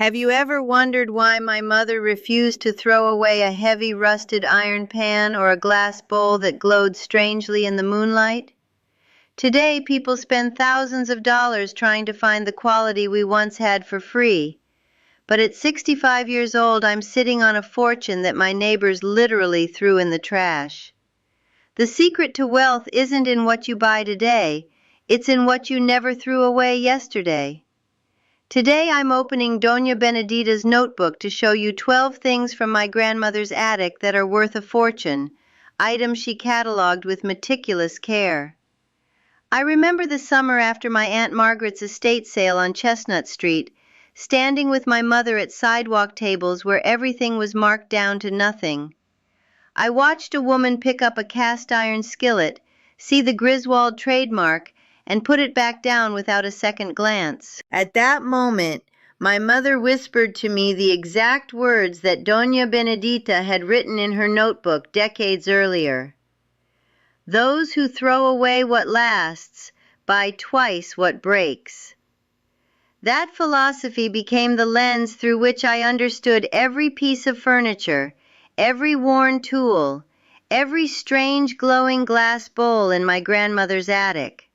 Have you ever wondered why my mother refused to throw away a heavy rusted iron pan or a glass bowl that glowed strangely in the moonlight? Today, people spend thousands of dollars trying to find the quality we once had for free. But at 65 years old, I'm sitting on a fortune that my neighbors literally threw in the trash. The secret to wealth isn't in what you buy today, it's in what you never threw away yesterday. Today I'm opening Doña Benedita's notebook to show you 12 things from my grandmother's attic that are worth a fortune, items she cataloged with meticulous care. I remember the summer after my Aunt Margaret's estate sale on Chestnut Street, standing with my mother at sidewalk tables where everything was marked down to nothing. I watched a woman pick up a cast iron skillet, see the Griswold trademark, and put it back down without a second glance. At that moment, my mother whispered to me the exact words that Doña Benedita had written in her notebook decades earlier. "Those who throw away what lasts buy twice what breaks." That philosophy became the lens through which I understood every piece of furniture, every worn tool, every strange glowing glass bowl in my grandmother's attic.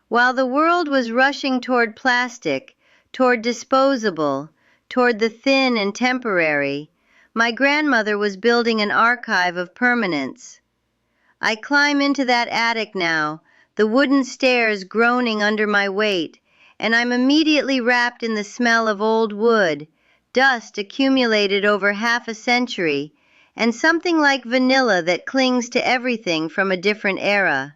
While the world was rushing toward plastic, toward disposable, toward the thin and temporary, my grandmother was building an archive of permanence. I climb into that attic now, the wooden stairs groaning under my weight, and I'm immediately wrapped in the smell of old wood, dust accumulated over half a century, and something like vanilla that clings to everything from a different era.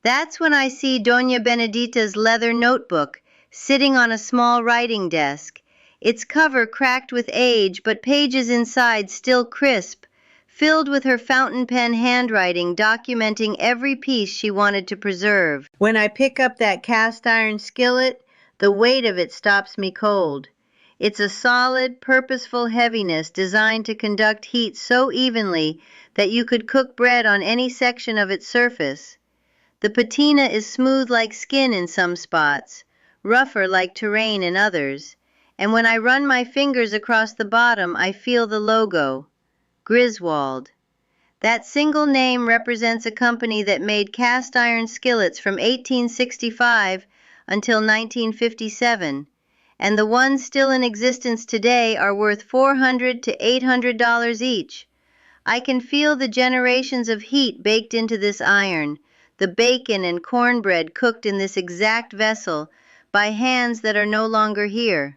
That's when I see Doña Benedita's leather notebook sitting on a small writing desk, its cover cracked with age but pages inside still crisp, filled with her fountain pen handwriting documenting every piece she wanted to preserve. When I pick up that cast iron skillet, the weight of it stops me cold. It's a solid, purposeful heaviness designed to conduct heat so evenly that you could cook bread on any section of its surface. The patina is smooth like skin in some spots, rougher like terrain in others, and when I run my fingers across the bottom I feel the logo, Griswold. That single name represents a company that made cast iron skillets from 1865 until 1957, and the ones still in existence today are worth $400 to $800 each. I can feel the generations of heat baked into this iron, the bacon and cornbread cooked in this exact vessel by hands that are no longer here.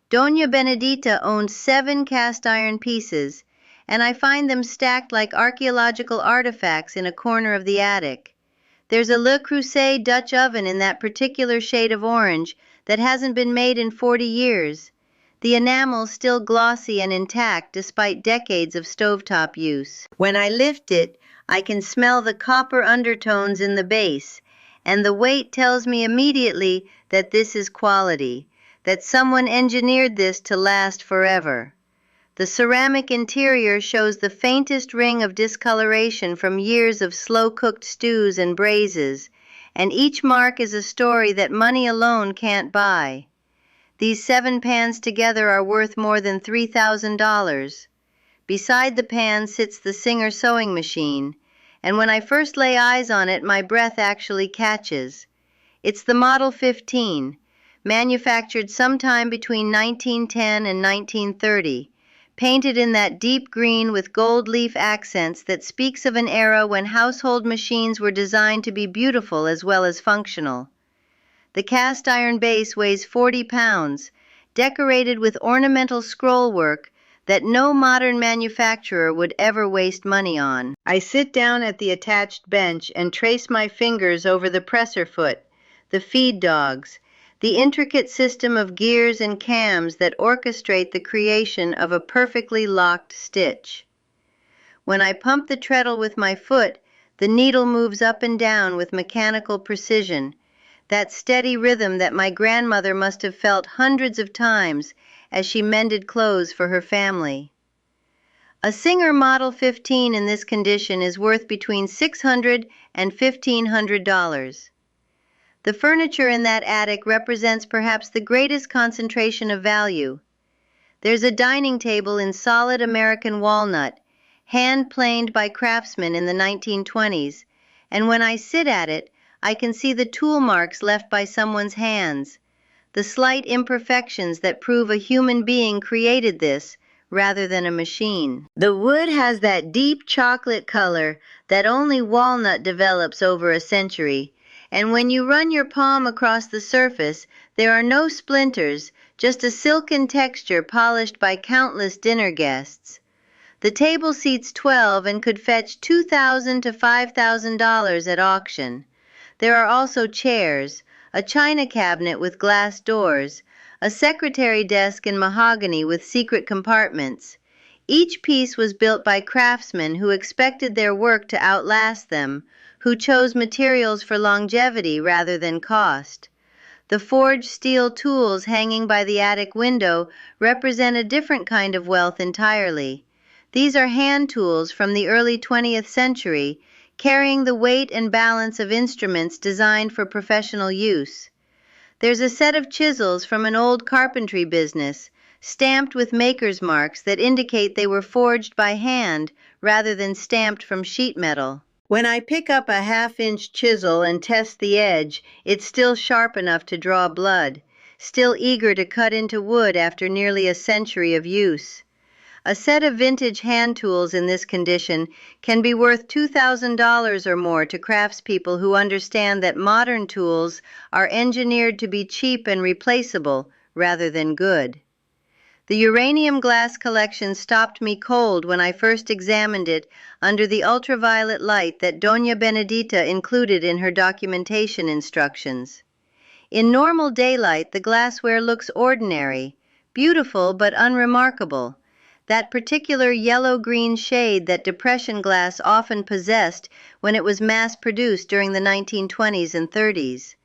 Doña Benedita owned 7 cast iron pieces, and I find them stacked like archaeological artifacts in a corner of the attic. There's a Le Creuset Dutch oven in that particular shade of orange that hasn't been made in 40 years. The enamel still glossy and intact despite decades of stovetop use. When I lift it, I can smell the copper undertones in the base, and the weight tells me immediately that this is quality, that someone engineered this to last forever. The ceramic interior shows the faintest ring of discoloration from years of slow-cooked stews and braises, and each mark is a story that money alone can't buy. These 7 pans together are worth more than $3,000. Beside the pan sits the Singer sewing machine, and when I first lay eyes on it, my breath actually catches. It's the Model 15, manufactured sometime between 1910 and 1930, painted in that deep green with gold leaf accents that speaks of an era when household machines were designed to be beautiful as well as functional. The cast iron base weighs 40 pounds, decorated with ornamental scrollwork that no modern manufacturer would ever waste money on. I sit down at the attached bench and trace my fingers over the presser foot, the feed dogs, the intricate system of gears and cams that orchestrate the creation of a perfectly locked stitch. When I pump the treadle with my foot, the needle moves up and down with mechanical precision, that steady rhythm that my grandmother must have felt hundreds of times as she mended clothes for her family. A Singer Model 15 in this condition is worth between $600 and $1,500. The furniture in that attic represents perhaps the greatest concentration of value. There's a dining table in solid American walnut, hand-planed by craftsmen in the 1920s, and when I sit at it, I can see the tool marks left by someone's hands, the slight imperfections that prove a human being created this rather than a machine. The wood has that deep chocolate color that only walnut develops over a century, and when you run your palm across the surface, there are no splinters, just a silken texture polished by countless dinner guests. The table seats 12 and could fetch $2,000 to $5,000 at auction. There are also chairs, a china cabinet with glass doors, a secretary desk in mahogany with secret compartments. Each piece was built by craftsmen who expected their work to outlast them, who chose materials for longevity rather than cost. The forged steel tools hanging by the attic window represent a different kind of wealth entirely. These are hand tools from the early 20th century, carrying the weight and balance of instruments designed for professional use. There's a set of chisels from an old carpentry business, stamped with maker's marks that indicate they were forged by hand rather than stamped from sheet metal. When I pick up a half-inch chisel and test the edge, it's still sharp enough to draw blood, still eager to cut into wood after nearly a century of use. A set of vintage hand tools in this condition can be worth $2,000 or more to craftspeople who understand that modern tools are engineered to be cheap and replaceable rather than good. The uranium glass collection stopped me cold when I first examined it under the ultraviolet light that Doña Benedita included in her documentation instructions. In normal daylight, the glassware looks ordinary, beautiful but unremarkable, that particular yellow-green shade that depression glass often possessed when it was mass-produced during the 1920s and 30s.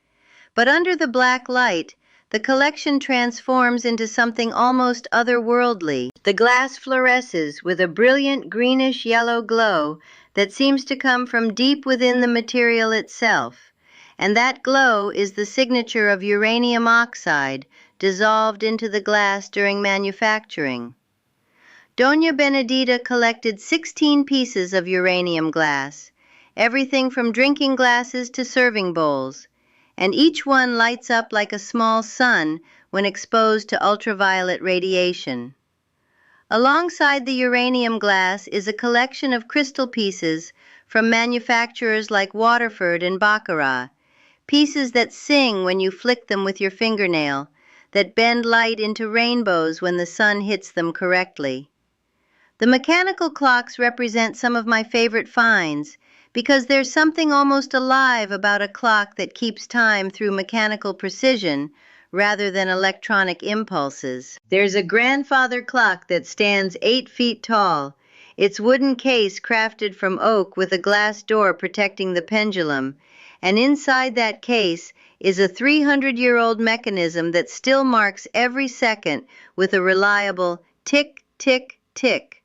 But under the black light, the collection transforms into something almost otherworldly. The glass fluoresces with a brilliant greenish-yellow glow that seems to come from deep within the material itself, and that glow is the signature of uranium oxide dissolved into the glass during manufacturing. Doña Benedita collected 16 pieces of uranium glass, everything from drinking glasses to serving bowls, and each one lights up like a small sun when exposed to ultraviolet radiation. Alongside the uranium glass is a collection of crystal pieces from manufacturers like Waterford and Baccarat, pieces that sing when you flick them with your fingernail, that bend light into rainbows when the sun hits them correctly. The mechanical clocks represent some of my favorite finds because there's something almost alive about a clock that keeps time through mechanical precision rather than electronic impulses. There's a grandfather clock that stands 8 feet tall, its wooden case crafted from oak with a glass door protecting the pendulum, and inside that case is a 300-year-old mechanism that still marks every second with a reliable tick, tick, tick.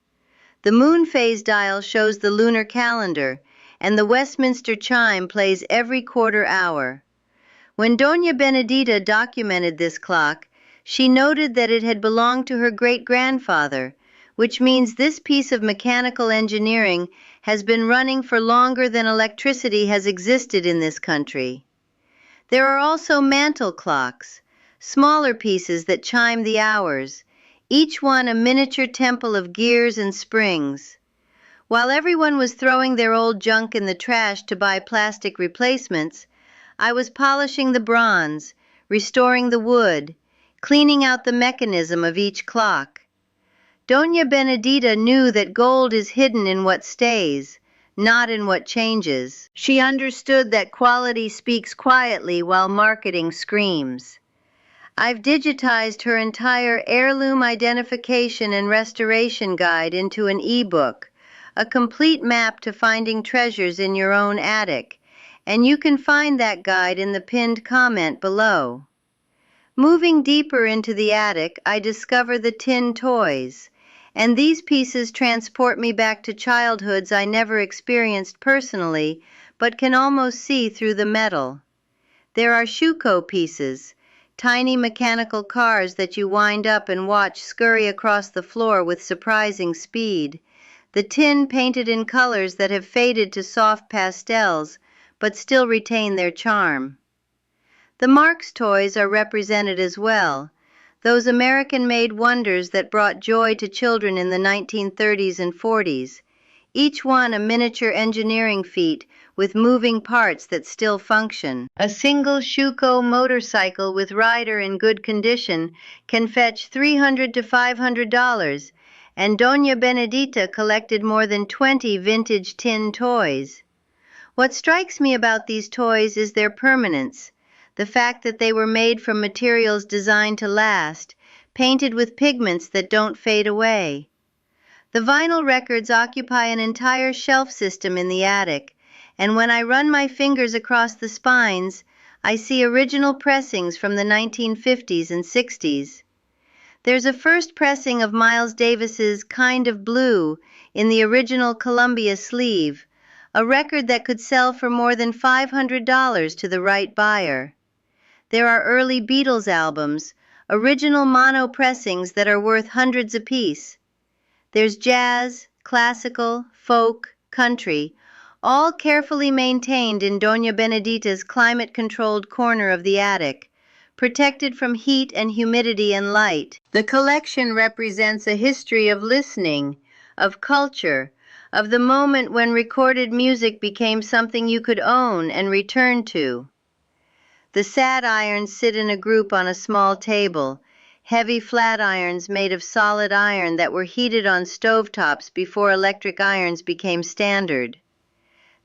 The moon phase dial shows the lunar calendar, and the Westminster chime plays every quarter hour. When Doña Benedita documented this clock, she noted that it had belonged to her great-grandfather, which means this piece of mechanical engineering has been running for longer than electricity has existed in this country. There are also mantle clocks, smaller pieces that chime the hours, each one a miniature temple of gears and springs. While everyone was throwing their old junk in the trash to buy plastic replacements, I was polishing the bronze, restoring the wood, cleaning out the mechanism of each clock. Doña Benedita knew that gold is hidden in what stays, not in what changes. She understood that quality speaks quietly while marketing screams. I've digitized her entire heirloom identification and restoration guide into an e-book, a complete map to finding treasures in your own attic, and you can find that guide in the pinned comment below. Moving deeper into the attic, I discover the tin toys, and these pieces transport me back to childhoods I never experienced personally, but can almost see through the metal. There are Schuko pieces, tiny mechanical cars that you wind up and watch scurry across the floor with surprising speed, the tin painted in colors that have faded to soft pastels but still retain their charm. The Marx toys are represented as well, those American-made wonders that brought joy to children in the 1930s and 40s, each one a miniature engineering feat with moving parts that still function. A single Schuco motorcycle with rider in good condition can fetch $300 to $500, and Doña Benedita collected more than 20 vintage tin toys. What strikes me about these toys is their permanence, the fact that they were made from materials designed to last, painted with pigments that don't fade away. The vinyl records occupy an entire shelf system in the attic, and when I run my fingers across the spines, I see original pressings from the 1950s and 60s. There's a first pressing of Miles Davis's Kind of Blue in the original Columbia sleeve, a record that could sell for more than $500 to the right buyer. There are early Beatles albums, original mono pressings that are worth hundreds apiece. There's jazz, classical, folk, country, all carefully maintained in Doña Benedita's climate-controlled corner of the attic, protected from heat and humidity and light. The collection represents a history of listening, of culture, of the moment when recorded music became something you could own and return to. The sad irons sit in a group on a small table, heavy flat irons made of solid iron that were heated on stovetops before electric irons became standard.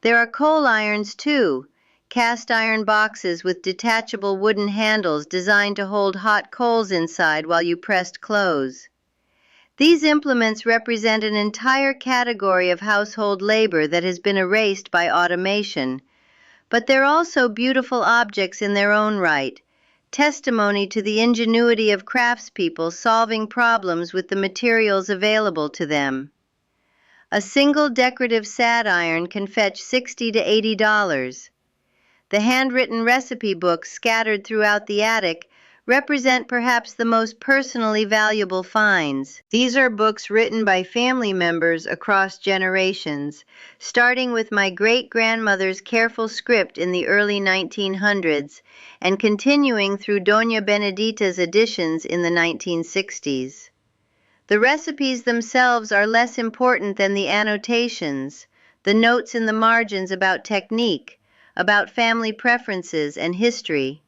There are coal irons too, cast iron boxes with detachable wooden handles designed to hold hot coals inside while you pressed clothes. These implements represent an entire category of household labor that has been erased by automation, but they're also beautiful objects in their own right, testimony to the ingenuity of craftspeople solving problems with the materials available to them. A single decorative sad iron can fetch $60 to $80. The handwritten recipe books scattered throughout the attic represent perhaps the most personally valuable finds. These are books written by family members across generations, starting with my great-grandmother's careful script in the early 1900s and continuing through Doña Benedita's editions in the 1960s. The recipes themselves are less important than the annotations, the notes in the margins about technique, about family preferences and history.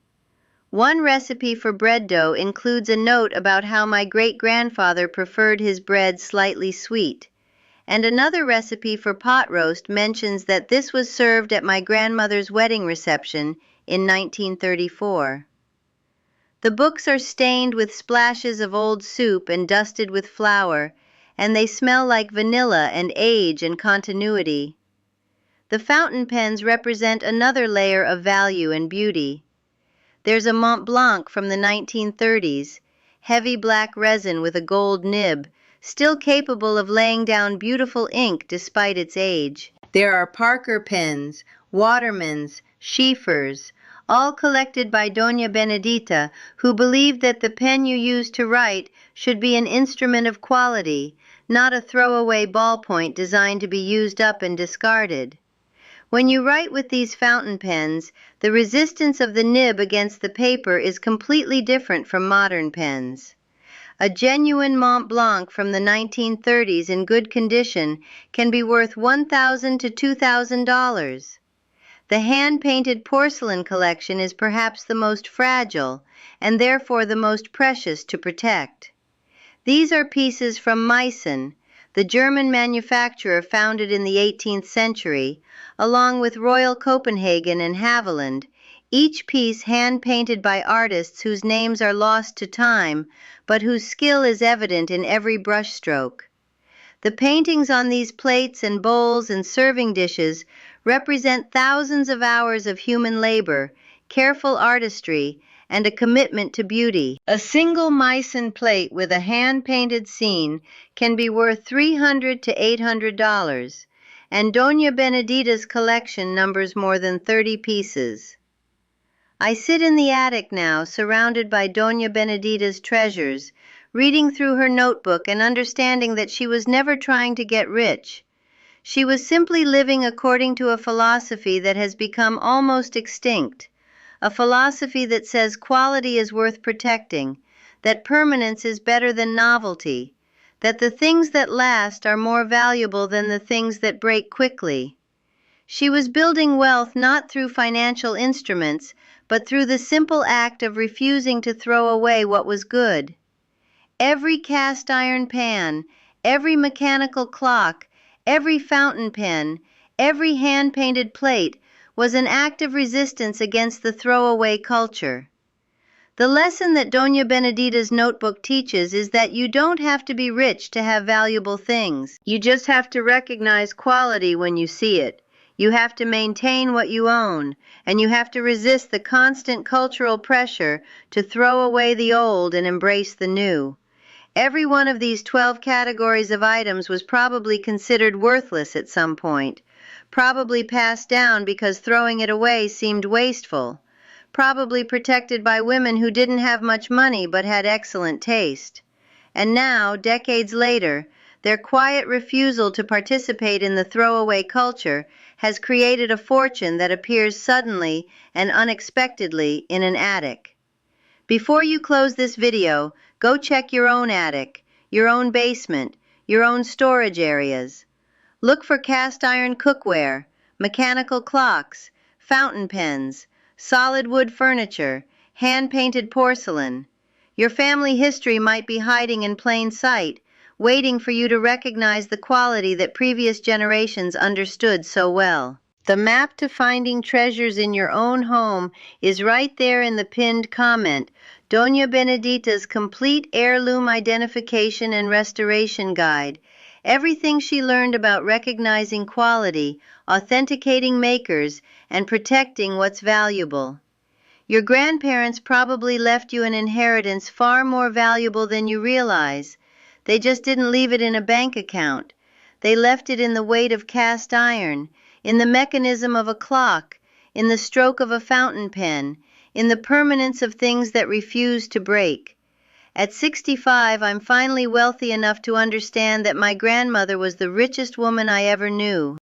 One recipe for bread dough includes a note about how my great-grandfather preferred his bread slightly sweet, and another recipe for pot roast mentions that this was served at my grandmother's wedding reception in 1934. The books are stained with splashes of old soup and dusted with flour, and they smell like vanilla and age and continuity. The fountain pens represent another layer of value and beauty. There's a Mont Blanc from the 1930s, heavy black resin with a gold nib, still capable of laying down beautiful ink despite its age. There are Parker pens, Watermans, Schiefers, all collected by Doña Benedita, who believed that the pen you use to write should be an instrument of quality, not a throwaway ballpoint designed to be used up and discarded. When you write with these fountain pens, the resistance of the nib against the paper is completely different from modern pens. A genuine Mont Blanc from the 1930s in good condition can be worth $1,000 to $2,000. The hand-painted porcelain collection is perhaps the most fragile, and therefore the most precious to protect. These are pieces from Meissen, the German manufacturer founded in the 18th century, along with Royal Copenhagen and Haviland, each piece hand-painted by artists whose names are lost to time, but whose skill is evident in every brushstroke. The paintings on these plates and bowls and serving dishes represent thousands of hours of human labor, careful artistry, and a commitment to beauty. A single Meissen plate with a hand-painted scene can be worth $300 to $800, and Doña Benedita's collection numbers more than 30 pieces. I sit in the attic now, surrounded by Doña Benedita's treasures, reading through her notebook and understanding that she was never trying to get rich. She was simply living according to a philosophy that has become almost extinct, a philosophy that says quality is worth protecting, that permanence is better than novelty, that the things that last are more valuable than the things that break quickly. She was building wealth not through financial instruments, but through the simple act of refusing to throw away what was good. Every cast iron pan, every mechanical clock, every fountain pen, every hand-painted plate was an act of resistance against the throwaway culture. The lesson that Doña Benedita's notebook teaches is that you don't have to be rich to have valuable things. You just have to recognize quality when you see it. You have to maintain what you own, and you have to resist the constant cultural pressure to throw away the old and embrace the new. Every one of these 12 categories of items was probably considered worthless at some point, probably passed down because throwing it away seemed wasteful, probably protected by women who didn't have much money but had excellent taste. And now, decades later, their quiet refusal to participate in the throwaway culture has created a fortune that appears suddenly and unexpectedly in an attic. Before you close this video, go check your own attic, your own basement, your own storage areas. Look for cast iron cookware, mechanical clocks, fountain pens, solid wood furniture, hand-painted porcelain. Your family history might be hiding in plain sight, waiting for you to recognize the quality that previous generations understood so well. The map to finding treasures in your own home is right there in the pinned comment. Doña Benedita's complete heirloom identification and restoration guide. Everything she learned about recognizing quality, authenticating makers, and protecting what's valuable. Your grandparents probably left you an inheritance far more valuable than you realize. They just didn't leave it in a bank account. They left it in the weight of cast iron, in the mechanism of a clock, in the stroke of a fountain pen, in the permanence of things that refuse to break. At 65, I'm finally wealthy enough to understand that my grandmother was the richest woman I ever knew.